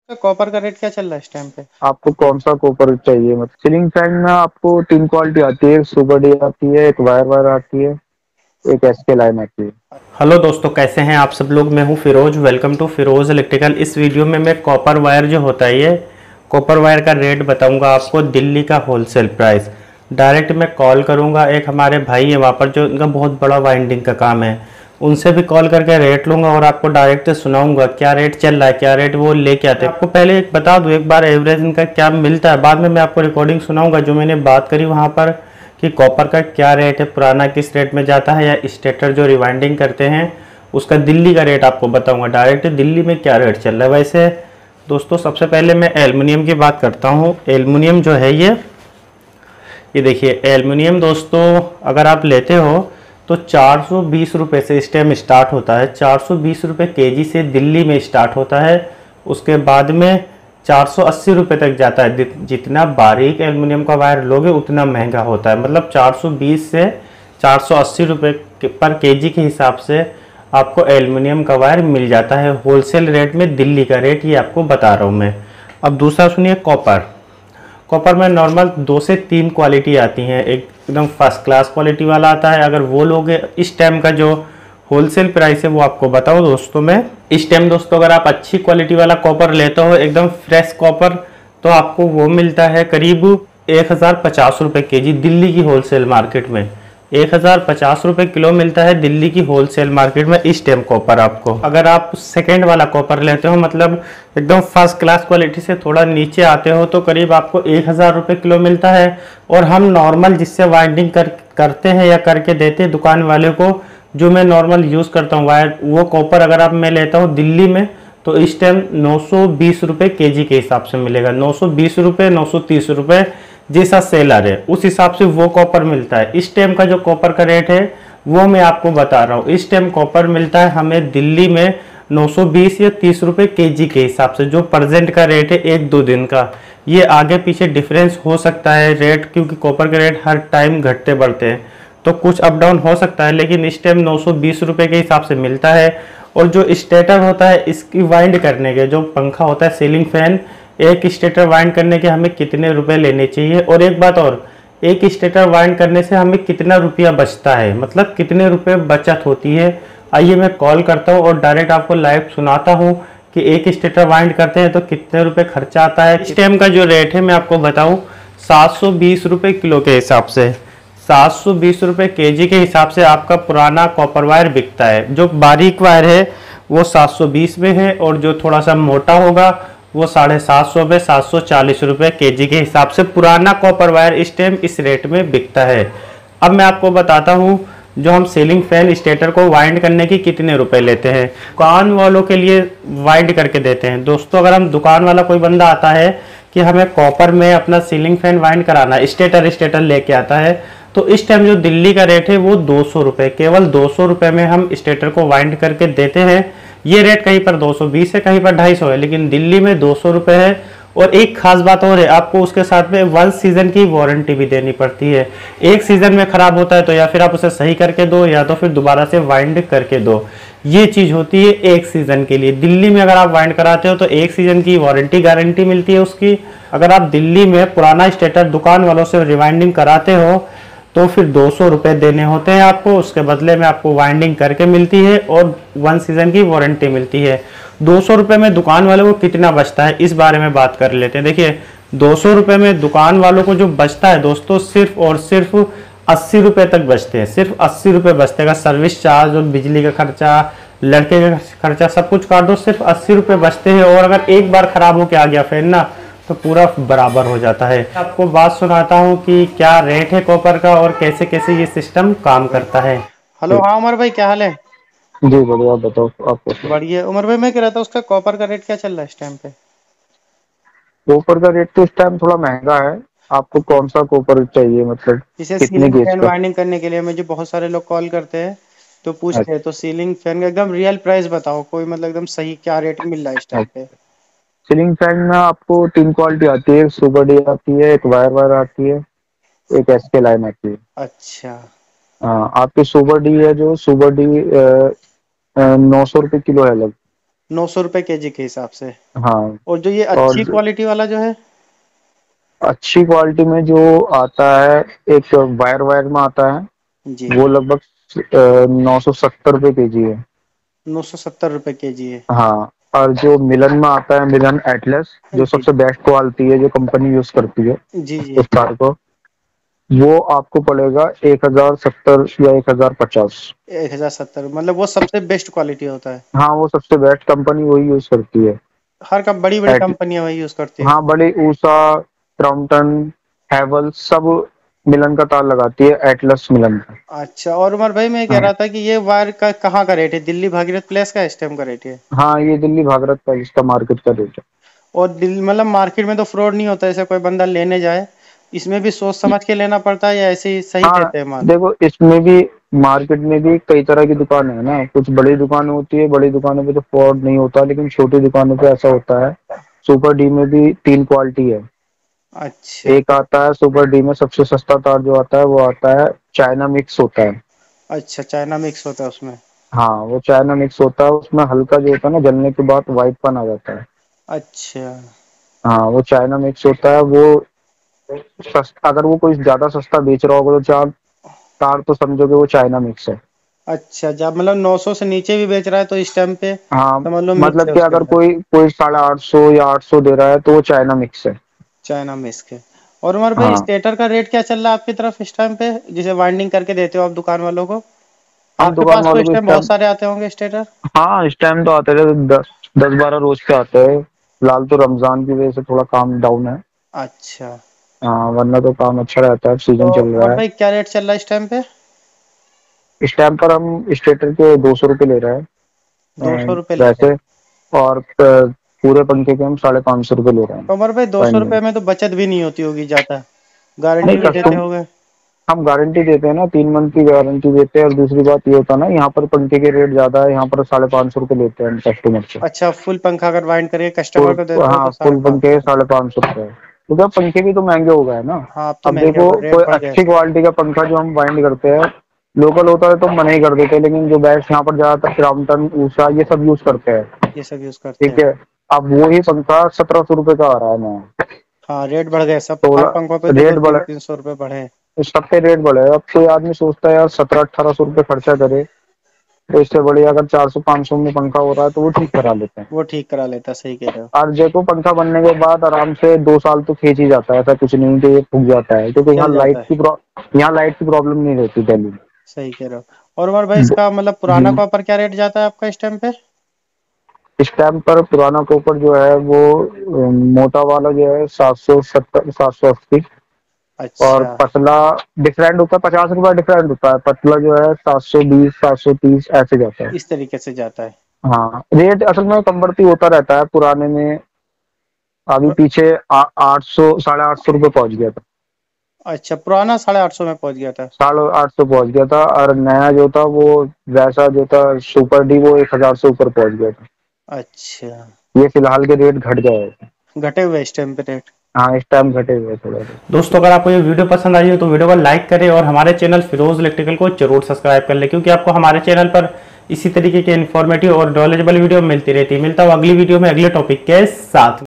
तो कॉपर का रेट क्या चल रहा है इस टाइम पे? आपको कौन सा कॉपर चाहिए? मतलब सीलिंग फैन में आपको तीन क्वालिटी आती है, एक सुपर डी आती है, एक वायर वायर आती है, एक एसके लाइन आती है। हेलो दोस्तों, कैसे हैं आप सब लोग। मैं हूं Firoz. Welcome to Firoz electrical. इस वीडियो में मैं कॉपर वायर जो होता है, ये कॉपर वायर का रेट बताऊंगा आपको, दिल्ली का होलसेल प्राइस। डायरेक्ट मैं कॉल करूंगा, एक हमारे भाई है वहाँ पर जो इनका बहुत बड़ा वाइंडिंग का काम है, उनसे भी कॉल करके रेट लूंगा और आपको डायरेक्ट सुनाऊंगा क्या रेट चल रहा है, क्या रेट वो लेके आते हैं। आपको पहले एक बता दूं एक बार एवरेज इनका क्या मिलता है, बाद में मैं आपको रिकॉर्डिंग सुनाऊंगा जो मैंने बात करी वहाँ पर कि कॉपर का क्या रेट है, पुराना किस रेट में जाता है, या स्टेटर जो रिवाइंडिंग करते हैं उसका दिल्ली का रेट आपको बताऊंगा डायरेक्ट दिल्ली में क्या रेट चल रहा है। वैसे दोस्तों सबसे पहले मैं एल्युमिनियम की बात करता हूँ। एल्युमिनियम जो है ये देखिए एल्युमिनियम दोस्तों, अगर आप लेते हो तो 420 रुपये से इस टाइम स्टार्ट होता है। 420 रुपये केजी से दिल्ली में स्टार्ट होता है। उसके बाद में 480 रुपये तक जाता है। जितना बारीक एल्युमिनियम का वायर लोगे उतना महंगा होता है। मतलब 420 से 480 रुपये पर केजी के हिसाब से आपको एल्युमिनियम का वायर मिल जाता है होलसेल रेट में। दिल्ली का रेट ये आपको बता रहा हूँ मैं। अब दूसरा सुनिए, कॉपर। कॉपर में नॉर्मल 2 से 3 क्वालिटी आती हैं। एक एकदम फर्स्ट क्लास क्वालिटी वाला आता है। अगर वो लोगे, इस टाइम का जो होलसेल प्राइस है वो आपको बताओ दोस्तों मैं। इस टाइम दोस्तों अगर आप अच्छी क्वालिटी वाला कॉपर लेते हो, एकदम फ्रेश कॉपर, तो आपको वो मिलता है करीब 1050 रुपये के जी दिल्ली की होलसेल मार्केट में। 1050 रुपये किलो मिलता है दिल्ली की होलसेल मार्केट में इस टाइम कॉपर आपको। अगर आप सेकेंड वाला कॉपर लेते हो, मतलब एकदम फर्स्ट क्लास क्वालिटी से थोड़ा नीचे आते हो, तो करीब आपको 1000 रुपये किलो मिलता है। और हम नॉर्मल जिससे वाइंडिंग करते हैं या करके देते हैं दुकान वाले को, जो मैं नॉर्मल यूज़ करता हूँ वायर, वो कॉपर अगर आप मैं लेता हूँ दिल्ली में, तो इस टाइम 920 रुपये के जी के हिसाब से मिलेगा। 920 रुपये, 930 रुपये, जैसा सेलर है उस हिसाब से वो कॉपर मिलता है। इस टाइम का जो कॉपर का रेट है वो मैं आपको बता रहा हूँ। इस टाइम कॉपर मिलता है हमें दिल्ली में 920 या 30 रुपये के जी के हिसाब से, जो प्रेजेंट का रेट है 1-2 दिन का। ये आगे पीछे डिफरेंस हो सकता है रेट, क्योंकि कॉपर के रेट हर टाइम घटते बढ़ते हैं, तो कुछ अप डाउन हो सकता है। लेकिन इस टाइम 920 रुपये के हिसाब से मिलता है। और जो स्टेटर होता है इसकी वाइंड करने के, जो पंखा होता है सीलिंग फैन, एक स्टेटर वाइंड करने के हमें कितने रुपए लेने चाहिए, और एक बात और, एक स्टेटर वाइंड करने से हमें कितना रुपया बचता है, मतलब कितने रुपए बचत होती है। आइए मैं कॉल करता हूँ और डायरेक्ट आपको लाइव सुनाता हूँ कि एक स्टेटर वाइंड करते हैं तो कितने रुपए खर्चा आता है। इस टाइम का जो रेट है मैं आपको बताऊँ, 720 रुपये किलो के हिसाब से, 720 रुपये के जी के हिसाब से आपका पुराना कॉपर वायर बिकता है। जो बारीक वायर है वो 720 में है, और जो थोड़ा सा मोटा होगा वो 750 में, 740 रुपये के जी के हिसाब से पुराना कॉपर वायर इस टाइम इस रेट में बिकता है। अब मैं आपको बताता हूँ जो हम सीलिंग फैन स्टेटर को वाइंड करने की कितने रुपए लेते हैं। दुकान वालों के लिए वाइंड करके देते हैं दोस्तों। अगर हम दुकान वाला कोई बंदा आता है कि हमें कॉपर में अपना सीलिंग फैन वाइंड कराना है, स्टेटर स्टेटर लेके आता है, तो इस टाइम जो दिल्ली का रेट है वो 200 रुपये, केवल 200 रुपये में हम स्टेटर को वाइंड करके देते हैं। ये रेट कहीं पर 220 है, कहीं पर 250 है, लेकिन दिल्ली में 200 रुपये है। और एक खास बात और है, आपको उसके साथ में 1 सीजन की वारंटी भी देनी पड़ती है। एक सीजन में खराब होता है तो या फिर आप उसे सही करके दो, या तो फिर दोबारा से वाइंड करके दो। ये चीज होती है एक सीजन के लिए। दिल्ली में अगर आप वाइंड कराते हो तो एक सीजन की वारंटी गारंटी मिलती है उसकी। अगर आप दिल्ली में पुराना स्टेटर दुकान वालों से रिवाइंडिंग कराते हो तो फिर 200 रुपये देने होते हैं आपको। उसके बदले में आपको वाइंडिंग करके मिलती है और 1 सीजन की वारंटी मिलती है। 200 रुपये में दुकान वालों को कितना बचता है, इस बारे में बात कर लेते हैं। देखिए 200 रुपये में दुकान वालों को जो बचता है दोस्तों, सिर्फ और सिर्फ 80 रुपये तक बचते हैं। सिर्फ 80 रुपये बचते हैं। सर्विस चार्ज और बिजली का खर्चा, लड़के का खर्चा, सब कुछ काट दो, सिर्फ 80 रुपये बचते हैं। और अगर एक बार खराब होके आ गया फैन ना, तो पूरा बराबर हो जाता है। आपको बात सुनाता हूँ कि क्या रेट है कॉपर का और कैसे कैसे ये सिस्टम काम करता है। हेलो, हाँ उमर भाई, क्या हाल है? जी बढ़िया, आप बताओ आप कैसे? बढ़िया। उमर भाई मैं कह रहा था उसका कॉपर का रेट क्या चल रहा है इस टाइम पे? कॉपर का रेट तो इस टाइम थोड़ा महंगा है। आपको कौन सा कॉपर चाहिए, मतलब जैसे कितने सीलिंग गेज फैन का? वाइंडिंग करने के लिए मुझे बहुत सारे लोग कॉल करते हैं, तो पूछते हैं, अच्छा। तो सीलिंग फैन का एकदम रियल प्राइस बताओ कोई, मतलब एकदम सही क्या रेट मिल रहा है इस टाइम पे? सीलिंग फैन में आपको तीन क्वालिटी आती है, एक सुपर डी आती है, एक वायर वायर आती है, एक एसके लाइन आती है। अच्छा। हाँ, आपकी सुपर डी है, जो सुपर डी 900 रुपये किलो है लग। 900 रुपए केजी के हिसाब से। हाँ। और जो ये और अच्छी क्वालिटी वाला जो है। अच्छी क्वालिटी में जो आता है, एक वायर वायर में आता है, जी। वो लगभग 970 रुपये केजी है। 970 रुपए केजी है। हाँ। और जो मिलन में आता है, मिलन एटलस, जो जी सबसे बेस्ट क्वालिटी है, जो कंपनी यूज करती है जी जी। उस कार को, वो आपको पड़ेगा 1070 या 1050। 1070 मतलब वो सबसे बेस्ट क्वालिटी होता है। हाँ, वो सबसे बेस्ट कंपनी वही यूज करती है। हर कब बड़ी बड़ी एट कंपनियां वही यूज करती है। हाँ, बड़ी ऊषा, क्रॉम्पटन, हैवल सब मिलन का तार लगाती है, एटलस मिलन का। अच्छा, और उमर भाई मैं कह हाँ। रहा था कि ये वायर का कहाँ का रेट है? दिल्ली भागीरथ प्लेस का स्टेम का रेट है? हाँ, ये दिल्ली भागरत का इसका मार्केट का रेट है। और दिल मतलब मार्केट में तो फ्रॉड नहीं होता, ऐसे कोई बंदा लेने जाए इसमें भी सोच समझ के लेना पड़ता है या ऐसे ही सही हाँ, देते हैं माल? देखो इसमें भी, मार्केट में भी कई तरह की दुकानें हैं ना। कुछ बड़ी दुकानें होती है, बड़ी दुकानों पे तो फ्रॉड नहीं होता, लेकिन छोटी दुकानों पे ऐसा होता है। सुपर डी में भी 3 क्वालिटी है। अच्छा। एक आता है सुपर डी में, सबसे सस्ता तार जो आता है वो आता है, चाइना मिक्स होता है। अच्छा, चाइना मिक्स होता है उसमें। हाँ, वो चाइना मिक्स होता है, उसमें हल्का जो होता है ना, जलने के बाद व्हाइट पन आ जाता है। अच्छा। हाँ, वो चाइना मिक्स होता है। वो अगर वो कोई ज्यादा सस्ता बेच रहा होगा तो चार तार, तो समझोगे वो चाइना मिक्स है। अच्छा, जब मतलब 900 से नीचे भी बेच रहा है तो इस टाइम पे हाँ, समझ लो मिक्स मतलब है कि उसके अगर अंदर। कोई कोई 850 या 800 दे रहा है तो वो चाइना मिक्स है। चाइना मिक्स के। और उमर भाई हाँ, स्टेटर का रेट क्या चल रहा है आपकी तरफ इस टाइम पे, जिसे वाइंडिंग करके देते हो आप दुकान वालों को? हम आपके दुकान पास तो वालों इस को इस टाइम बहुत टाइम, सारे आते होंगे स्टेटर। हाँ इस टाइम तो आते रहे, 10-12 रोज के आते हैं। फिलहाल तो रमजान की वजह से थोड़ा काम डाउन है। अच्छा। हाँ, वरना तो काम अच्छा रहता है, सीजन तो चल उमर रहा है। भाई क्या रेट चल रहा है इस टाइम पे? इस टाइम पर हम स्टेटर के 200 रुपये ले रहे दो हैं सौ रुपये ले रहे वैसे। हैं। और पूरे पंखे के हम 550 रुपये ले रहे हैं तो उमर भाई 200 रुपये फाइनल। में तो बचत भी नहीं होती होगी ज्यादा, नहीं, गारंटी भी देते कस्टम होगे। हम गारंटी देते हैं ना, 3 मंथ की गारंटी देते हैं। और दूसरी बात ये होता है ना, यहाँ पर पंखे के रेट ज्यादा है, यहाँ पर 550 रुपये लेते हैं हम कस्टमर से। अच्छा, फुल पंखा अगर वाइंड करके कस्टमर को देते हो हाँ, तो साढ़े फुल पाँच पंखे सौ 550 रुपये। तो क्या, पंखे भी तो महंगे हो गए ना। हाँ, अब तो अब महंगे हो देखो, गए, रेट कोई बढ़ गए। अच्छी क्वालिटी का पंखा जो हम बाइंड करते हैं, लोकल होता है तो मना ही कर देते हैं, लेकिन जो बैट्स यहाँ पर ज्यादातर क्रॉम्पटन, ऊषा ये सब यूज करते हैं। ये सब यूज करते ठीक हैं। है। अब वही पंखा 1700 रुपये का आ रहा है नया। हाँ, रेट बढ़ गए, सब हर पंखों पे 16 दो दो रेट तीन बढ़े, तीन सौ रुपये बढ़े हैं। इस सब पे रेट बढ़े। अब कोई आदमी सोचता है यार 1700-1800 रुपये खर्चा करे, तो इससे बढ़िया अगर 400-500 में पंखा हो रहा है तो वो ठीक करा लेते हैं। वो ठीक करा लेता, सही कह रहे हो। और देखो, पंखा बनने के बाद आराम से 2 साल तो खींच ही जाता है, ऐसा कुछ नहीं कि ये फूक जाता है, क्योंकि चल जाता है। यहाँ लाइट की प्रॉब्लम नहीं रहती दिल्ली में। सही कह रहे हो। और उमर भाई इसका मतलब पुराना हम्म। कॉपर क्या रेट जाता है आपका इस टाइम पे? इस टाइम पर पुराना कॉपर जो है वो मोटा वाला जो है 770-780। और अच्छा। पतला डिफरेंट होता है, 50 रुपया डिफरेंट होता है। पतला जो है 720-730 ऐसे जाता है। इस तरीके से जाता है। हाँ, रेट असल में कन्वर्ट होता रहता है पुराने में। अभी पीछे 800, 850 रुपये पहुंच गया था। अच्छा, पुराना 850 में पहुंच गया था। 850 पहुंच गया था। और नया जो था वो, वैसा जो था सुपर डी, वो 1000 से ऊपर पहुंच गया था। अच्छा। ये फिलहाल के रेट घट गए हैं। घटे हुए इस टाइम पे रेट। हाँ, इस टाइम घटे हुए हैं थोड़ा सा। दोस्तों, अगर आपको ये वीडियो पसंद आई हो तो वीडियो को लाइक करें और हमारे चैनल फिरोज इलेक्ट्रिकल को जरूर सब्सक्राइब कर लें, क्योंकि आपको हमारे चैनल पर इसी तरीके के इन्फॉर्मेटिव और नॉलेजेबल वीडियो मिलती रहती है। मिलता हूँ अगली वीडियो में अगले टॉपिक के साथ।